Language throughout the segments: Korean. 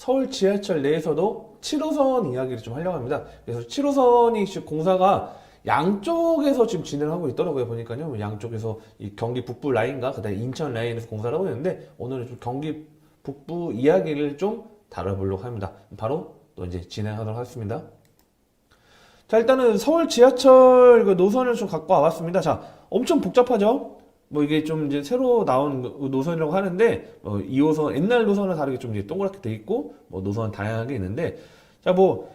서울 지하철 내에서도 7호선 이야기를 좀 하려고 합니다. 그래서 7호선이 지금 공사가 양쪽에서 지금 진행을 하고 있더라고요. 보니까요. 양쪽에서 이 경기 북부 라인과 그다음에 인천 라인에서 공사를 하고 있는데 오늘은 좀 경기 북부 이야기를 좀 다뤄보려고 합니다. 바로 또 이제 진행하도록 하겠습니다. 자, 일단은 서울 지하철 그 노선을 좀 갖고 와봤습니다. 자, 엄청 복잡하죠? 뭐 이게 좀 이제 새로 나온 노선이라고 하는데, 2호선, 옛날 노선과 다르게 좀 이제 동그랗게 돼 있고, 뭐 노선 다양하게 있는데, 자, 뭐,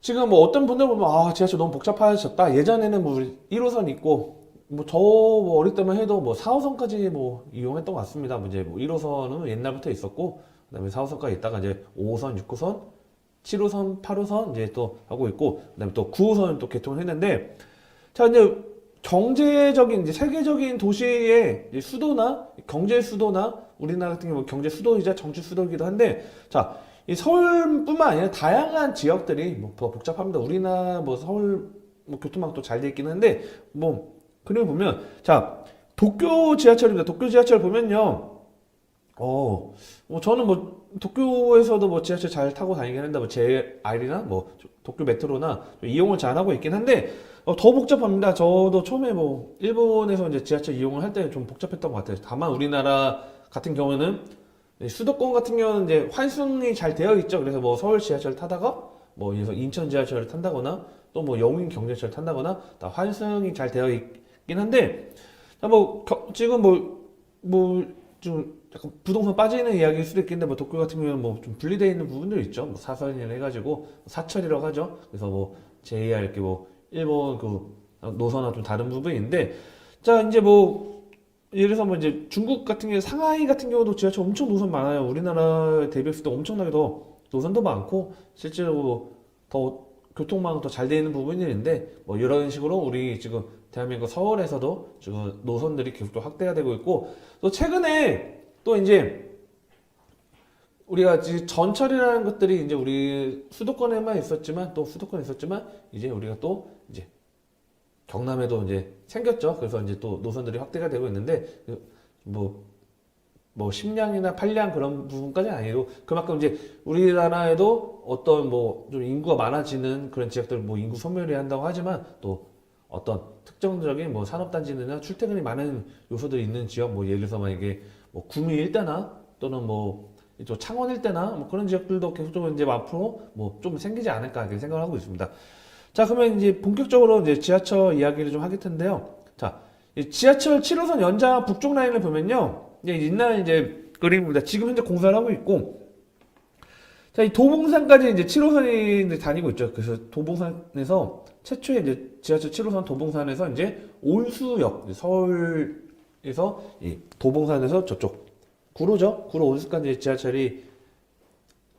지금 뭐 어떤 분들 보면, 아, 지하철 너무 복잡해졌다. 예전에는 뭐 1호선 있고, 뭐 저 뭐 어릴 때만 해도 뭐 4호선까지 뭐 이용했던 것 같습니다. 뭐 이제 뭐 1호선은 옛날부터 있었고, 그다음에 4호선까지 있다가 이제 5호선, 6호선, 7호선, 8호선 이제 또 하고 있고, 그다음에 또 9호선을 또 개통을 했는데, 자, 이제 경제적인 이제 세계적인 도시의 이제 수도나 경제 수도나 우리나라 같은 경우 경제 수도이자 정치 수도이기도 한데, 자, 이 서울뿐만 아니라 다양한 지역들이 뭐 더 복잡합니다. 우리나라 뭐 서울 뭐 교통망도 잘 돼 있기는 한데, 뭐 그리고 보면 자, 도쿄 지하철입니다. 도쿄 지하철 보면요. 뭐 저는 뭐 도쿄에서도 뭐 지하철 잘 타고 다니긴 한다. 뭐 JR이나 뭐 도쿄 메트로나 이용을 잘 하고 있긴 한데, 더 복잡합니다. 저도 처음에 뭐 일본에서 이제 지하철 이용을 할 때 좀 복잡했던 것 같아요. 다만 우리나라 같은 경우는 수도권 같은 경우는 이제 환승이 잘 되어 있죠. 그래서 뭐 서울 지하철 타다가 뭐 인천 지하철을 탄다거나 또 뭐 영인 경전철 탄다거나 다 환승이 잘 되어 있긴 한데, 자, 뭐 지금 좀 약간 부동산 빠지는 이야기일 수도 있겠는데, 뭐 도쿄 같은 경우는 뭐 좀 분리되어 있는 부분들이 있죠. 뭐 사선이라 해가지고 사철이라고 하죠. 그래서 뭐 JR 이렇게 뭐 일본 그 노선과 좀 다른 부분인데, 자, 이제 뭐 예를 들어서 뭐 이제 중국 같은 경우 상하이 같은 경우도 지하철 엄청 노선 많아요. 우리나라 대비했을 때 엄청나게 더 노선도 많고 실제로 더 교통망은 더 잘 되어 있는 부분인데, 뭐 이런 식으로 우리 지금 대한민국 서울에서도 지금 노선들이 계속 또 확대가 되고 있고, 또 최근에 또 이제 우리가 이제 전철이라는 것들이 이제 우리 수도권에만 있었지만, 또 수도권에 있었지만 이제 우리가 또 이제 경남에도 이제 생겼죠. 그래서 이제 또 노선들이 확대가 되고 있는데, 뭐 10량이나 8량 그런 부분까지는 아니고, 그만큼 이제 우리나라에도 어떤 뭐 좀 인구가 많아지는 그런 지역들, 뭐 인구 소멸이 한다고 하지만 또 어떤 특정적인 뭐 산업단지나 출퇴근이 많은 요소들이 있는 지역, 뭐 예를 들어서 만약에 뭐 구미 일대나 또는 뭐 또 창원 일대나 뭐 그런 지역들도 계속적으로 이제 앞으로 뭐 좀 생기지 않을까 이렇게 생각을 하고 있습니다. 자, 그러면 이제 본격적으로 이제 지하철 이야기를 좀 하실 텐데요. 자, 이 지하철 7호선 연장 북쪽 라인을 보면요. 이제 옛날 이제 그림입니다. 지금 현재 공사를 하고 있고, 자, 이 도봉산까지 이제 7호선이 이제 다니고 있죠. 그래서 도봉산에서 최초의 이제 지하철 7호선 도봉산에서 이제 온수역, 이제 서울에서 이 도봉산에서 저쪽 구로죠. 구로 온수까지 지하철이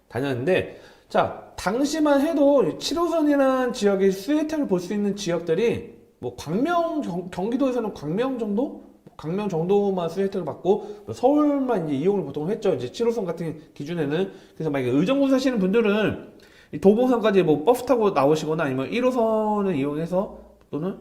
다녔는데, 자, 당시만 해도 7호선이라는 지역의 수혜택을 볼 수 있는 지역들이 뭐 경기도에서는 광명 정도? 광명 정도만 수혜택을 받고 서울만 이제 이용을 보통 했죠. 이제 7호선 같은 기준에는. 그래서 만약에 의정부 사시는 분들은 이 도봉산까지 뭐 버스 타고 나오시거나 아니면 1호선을 이용해서 또는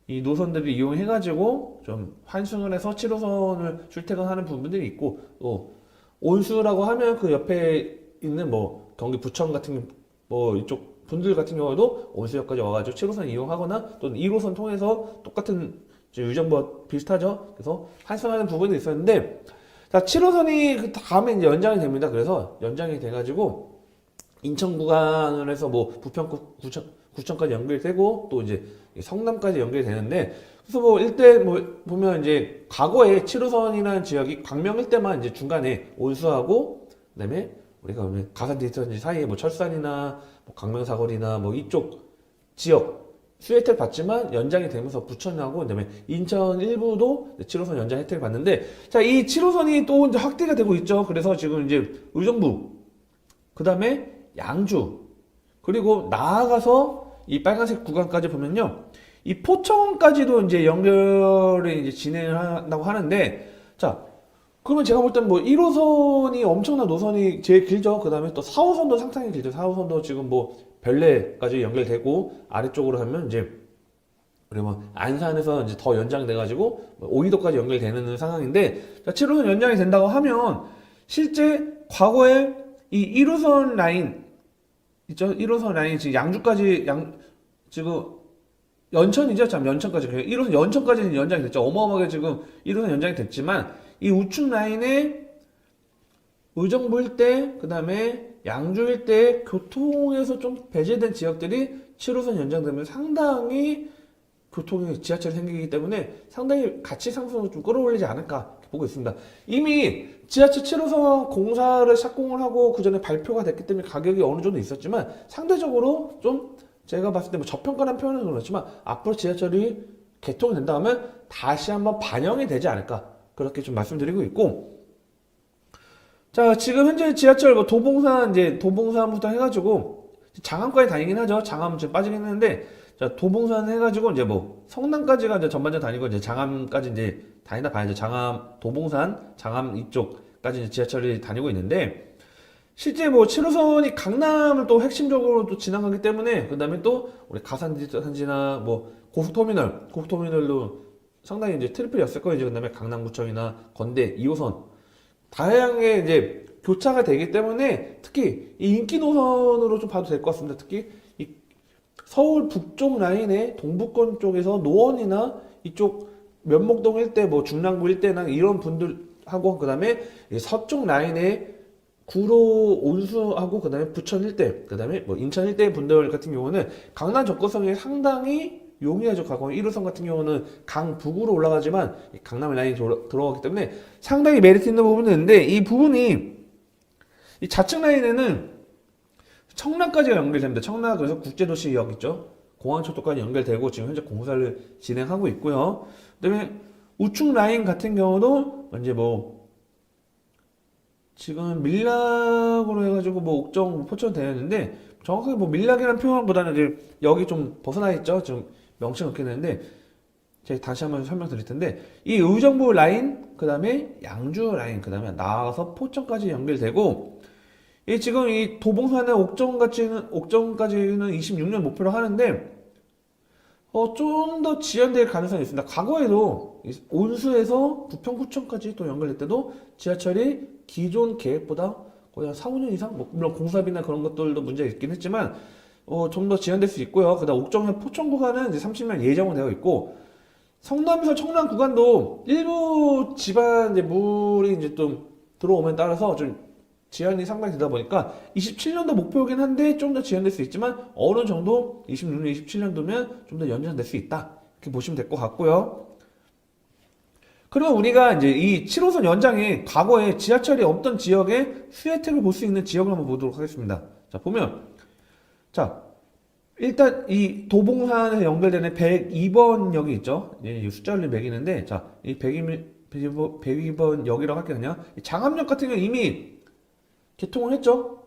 이 노선들을 이용해가지고 좀 환승을 해서 7호선을 출퇴근하는 부분들이 있고, 또 온수라고 하면 그 옆에 있는 뭐 경기 부천 같은 뭐 이쪽 분들 같은 경우도 온수역까지 와가지고 7호선 이용하거나 또는 1호선 통해서 똑같은 유정부 비슷하죠. 그래서 환승하는 부분이 있었는데, 자, 7호선이 그 다음에 이제 연장이 됩니다. 그래서 연장이 돼가지고 인천 구간을 해서 뭐 부평 구청까지 연결되고 또 이제 성남까지 연결이 되는데, 그래서 뭐 일대 뭐 보면 이제 과거에 7호선이라는 지역이 광명 일대만 이제 중간에 온수하고, 그다음에 우리가 보면 가산 데이터 사이에 뭐 철산이나 뭐 광명사거리나 뭐 이쪽 지역 수혜택 받지만 연장이 되면서 부천하고 그다음에 인천 일부도 7호선 연장 혜택을 받는데, 자, 이 7호선이 또 이제 확대가 되고 있죠. 그래서 지금 이제 의정부, 그다음에 양주, 그리고 나아가서 이 빨간색 구간까지 보면요, 이 포천까지도 이제 연결을 이제 진행을 한다고 하는데, 자, 그러면 제가 볼 때는 뭐 1호선이 엄청난 노선이 제일 길죠. 그 다음에 또 4호선도 상당히 길죠. 4호선도 지금 뭐 별내까지 연결되고, 아래쪽으로 하면 이제 그러면 안산에서 이제 더 연장돼가지고 오이도까지 연결되는 상황인데, 자, 7호선 연장이 된다고 하면 실제 과거에 이 1호선 라인 있죠? 1호선 라인이 지금 양주까지 지금 연천이죠? 참 연천까지 1호선 연천까지는 연장이 됐죠. 어마어마하게 지금 1호선 연장이 됐지만 이 우측 라인에 의정부 일대, 그 다음에 양주 일대 교통에서 좀 배제된 지역들이 7호선 연장되면 상당히 교통이 지하철이 생기기 때문에 상당히 가치 상승을 좀 끌어올리지 않을까 보고 있습니다. 이미 지하철 7호선 공사를 착공을 하고 그 전에 발표가 됐기 때문에 가격이 어느 정도 있었지만 상대적으로 좀 제가 봤을 때 뭐 저평가란 표현은 그렇지만 앞으로 지하철이 개통이 된다면 다시 한번 반영이 되지 않을까 그렇게 좀 말씀드리고 있고, 자 지금 현재 지하철 뭐 도봉산부터 해가지고 장암까지 다니긴 하죠. 장암 지금 빠지긴 했는데 자 도봉산 해가지고 이제 뭐 성남까지가 이제 전반전 다니고 이제 장암까지 이제 다니다 봐야죠. 장암 도봉산 장암 이쪽까지 이제 지하철이 다니고 있는데, 실제 뭐 7호선이 강남을 또 핵심적으로 또 지나가기 때문에 그 다음에 또 우리 가산지나 뭐 고속터미널도 상당히 이제 트리플이었을 거예요. 그 다음에 강남구청이나 건대 2호선 다양하게 이제 교차가 되기 때문에 특히 이 인기 노선으로 좀 봐도 될 것 같습니다. 특히 이 서울 북쪽 라인의 동부권 쪽에서 노원이나 이쪽 면목동 일대, 뭐 중랑구 일대나 이런 분들하고 그 다음에 서쪽 라인의 구로 온수하고 그 다음에 부천 일대, 그 다음에 뭐 인천 일대 분들 같은 경우는 강남 접근성이 상당히 용이하죠. 과거 1호선 같은 경우는 강북으로 올라가지만 강남 라인이 들어가기 때문에 상당히 메리트 있는 부분이 있는데, 이 부분이 이 좌측 라인에는 청라까지가 연결됩니다. 청라, 그래서 국제도시역 있죠. 공항철도까지 연결되고 지금 현재 공사를 진행하고 있고요. 그다음에 우측 라인 같은 경우도 이제 뭐 지금 밀락으로 해가지고 뭐 옥정, 포천 되었는데 정확하게 뭐 밀락이라는 표현보다는 이제 여기 좀 벗어나 있죠. 지금 명칭을 넣게 되는데 제가 다시 한번 설명드릴 텐데, 이 의정부 라인, 그 다음에 양주 라인, 그 다음에 나아가서 포천까지 연결되고, 이 지금 이 도봉산의 옥정까지는 26년 목표로 하는데 좀 더 지연될 가능성이 있습니다. 과거에도 온수에서 부평구청까지 또 연결될 때도 지하철이 기존 계획보다 거의 한 4, 5년 이상, 뭐 물론 공사비나 그런 것들도 문제가 있긴 했지만 좀 더 지연될 수 있고요. 그다음 옥정에서 포천 구간은 이제 30년 예정은 되어 있고, 성남에서 청남 구간도 일부 집안 이제 물이 이제 좀 들어오면 따라서 좀 지연이 상당히 되다 보니까 27년도 목표이긴 한데 좀 더 지연될 수 있지만 어느 정도 26년, 27년도면 좀 더 연장될 수 있다. 이렇게 보시면 될 것 같고요. 그리고 우리가 이제 이 7호선 연장이 과거에 지하철이 없던 지역의 수혜 혜택을 볼 수 있는 지역을 한번 보도록 하겠습니다. 자, 보면 자, 일단 이 도봉산에서 연결되는 102번 역이 있죠. 이 숫자를 매기는데, 자, 이 102번 역이라고 할게요. 그냥 장암역 같은 경우 이미 개통을 했죠.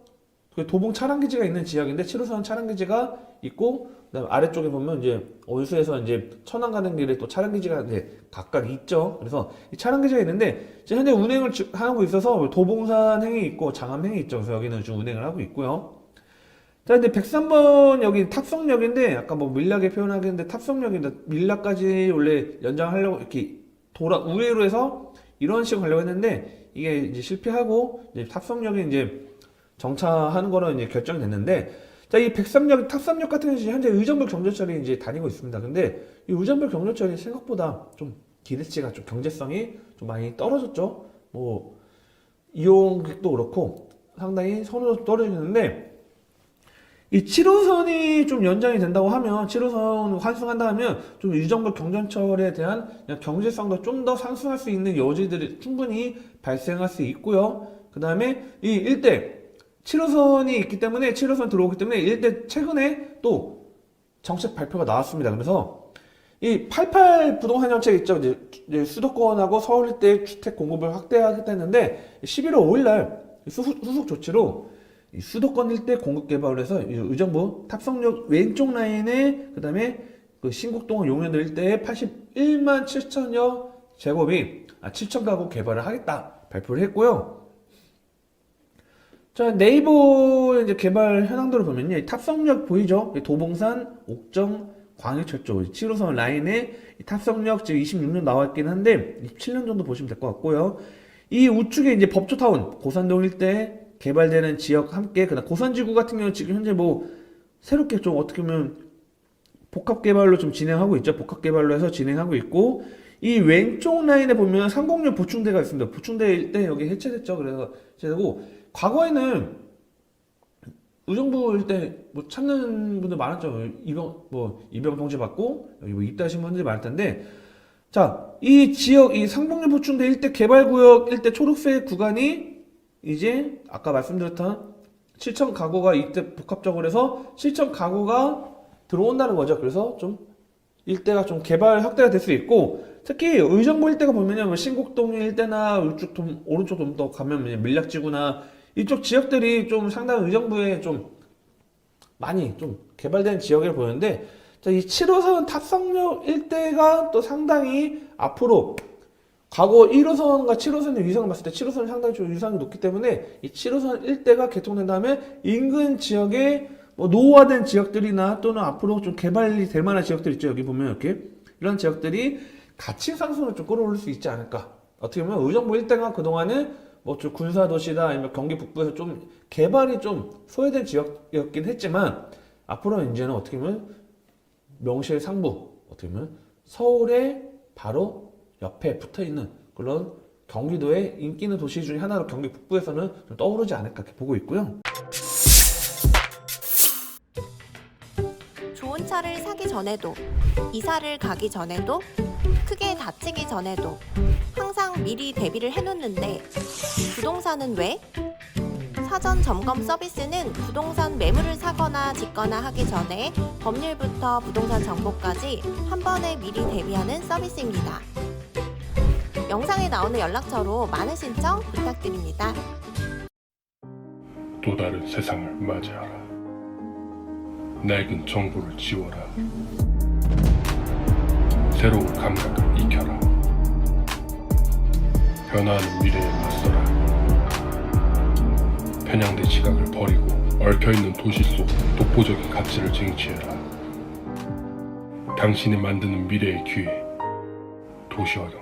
도봉 차량기지가 있는 지역인데 7호선 차량기지가 있고, 그다음 아래쪽에 보면 이제 온수에서 이제 천안 가는 길에 또 차량기지가 이제 각각 있죠. 그래서 이 차량기지가 있는데 지금 현재 운행을 하고 있어서 도봉산 행이 있고 장암 행이 있죠. 그래서 여기는 지금 운행을 하고 있고요. 자, 근데 103번 여기 탑성역인데 아까 뭐 밀락에 표현하겠는데 탑성역인데 밀락까지 원래 연장하려고 이렇게 우회로 해서 이런 식으로 가려고 했는데 이게 이제 실패하고 이제 탑성역에 이제 정차하는 거로 이제 결정이 됐는데, 자, 이 103역, 탑3역 같은 경우는 현재 의정부 경전철이 이제 다니고 있습니다. 근데 이 의정부 경전철이 생각보다 좀 기대치가 좀 경제성이 좀 많이 떨어졌죠. 뭐 이용객도 그렇고 상당히 선호도 떨어지는데, 이 7호선이 좀 연장이 된다고 하면 7호선 환승한다 하면 좀 의정부 경전철에 대한 경제성도 좀 더 상승할 수 있는 여지들이 충분히 발생할 수 있고요. 그 다음에 이 일대 7호선이 있기 때문에 7호선 들어오기 때문에 일대 최근에 또 정책 발표가 나왔습니다. 그래서 이 88 부동산 정책 있죠. 이제 수도권하고 서울 일대 주택 공급을 확대하겠다 했는데 11월 5일날 후속 조치로 이 수도권 일대 공급 개발을 해서 의정부 탑성역 왼쪽 라인에 그 다음에 그 신국동 용현도 일대에 81만 7천여 제곱이 7천 가구 개발을 하겠다 발표를 했고요. 자, 네이버 이제 개발 현황도를 보면요, 이 탑성역 보이죠? 도봉산, 옥정, 광역철도 7호선 라인에 이 탑성역 지금 26년 나와 있긴 한데 27년 정도 보시면 될 것 같고요. 이 우측에 이제 법조타운 고산동 일대 개발되는 지역 함께 그다음 고선지구 같은 경우는 지금 현재 뭐 새롭게 좀 어떻게 보면 복합 개발로 좀 진행하고 있죠. 복합 개발로 해서 진행하고 있고 이 왼쪽 라인에 보면 306 보충대가 있습니다. 보충대 일대 여기 해체됐죠. 그래서 해체되고 과거에는 의정부 일대 뭐 찾는 분들 많았죠. 입영 통지 받고 여기 뭐 입대하신 분들이 많을 텐데 자, 이 지역 이 상봉리 보충대 일대 개발구역 일대 초록색 구간이 이제 아까 말씀드렸던 7천 가구가 이때 복합적으로 해서 7천 가구가 들어온다는 거죠. 그래서 좀 일대가 좀 개발 확대가 될 수 있고 특히 의정부 일대가 보면요, 뭐 신곡동 일대나 이쪽 오른쪽 좀 더 가면 밀락지구나 이쪽 지역들이 좀 상당히 의정부에 좀 많이 좀 개발된 지역을 보이는데 자, 이 7호선 탑성역 일대가 또 상당히 앞으로 과거 1호선과 7호선의 위상을 봤을 때 7호선이 상당히 좀 위상이 높기 때문에 이 7호선 일대가 개통된 다음에 인근 지역에 뭐 노후화된 지역들이나 또는 앞으로 좀 개발이 될 만한 지역들 있죠. 여기 보면 이렇게 이런 지역들이 가치 상승을 좀 끌어올릴 수 있지 않을까. 어떻게 보면 의정부 일대가 그동안은 뭐 좀 군사도시다 아니면 경기 북부에서 좀 개발이 좀 소외된 지역이었긴 했지만 앞으로 이제는 어떻게 보면 명실상부 어떻게 보면 서울의 바로 옆에 붙어 있는 그런 경기도의 인기 있는 도시 중에 하나로 경기 북부에서는 좀 떠오르지 않을까 이렇게 보고 있고요. 좋은 차를 사기 전에도, 이사를 가기 전에도, 크게 다치기 전에도 항상 미리 대비를 해놓는데 부동산은 왜? 사전 점검 서비스는 부동산 매물을 사거나 짓거나 하기 전에 법률부터 부동산 정보까지 한 번에 미리 대비하는 서비스입니다. 영상에 나오는 연락처로 많은 신청 부탁드립니다. 또 다른 세상을 맞이하라. 낡은 정보를 지워라. 새로운 감각을 익혀라. 변화하는 미래에 맞서라. 편향된 시각을 버리고 얽혀있는 도시 속 독보적인 가치를 쟁취해라. 당신이 만드는 미래의 기회, 도시화경.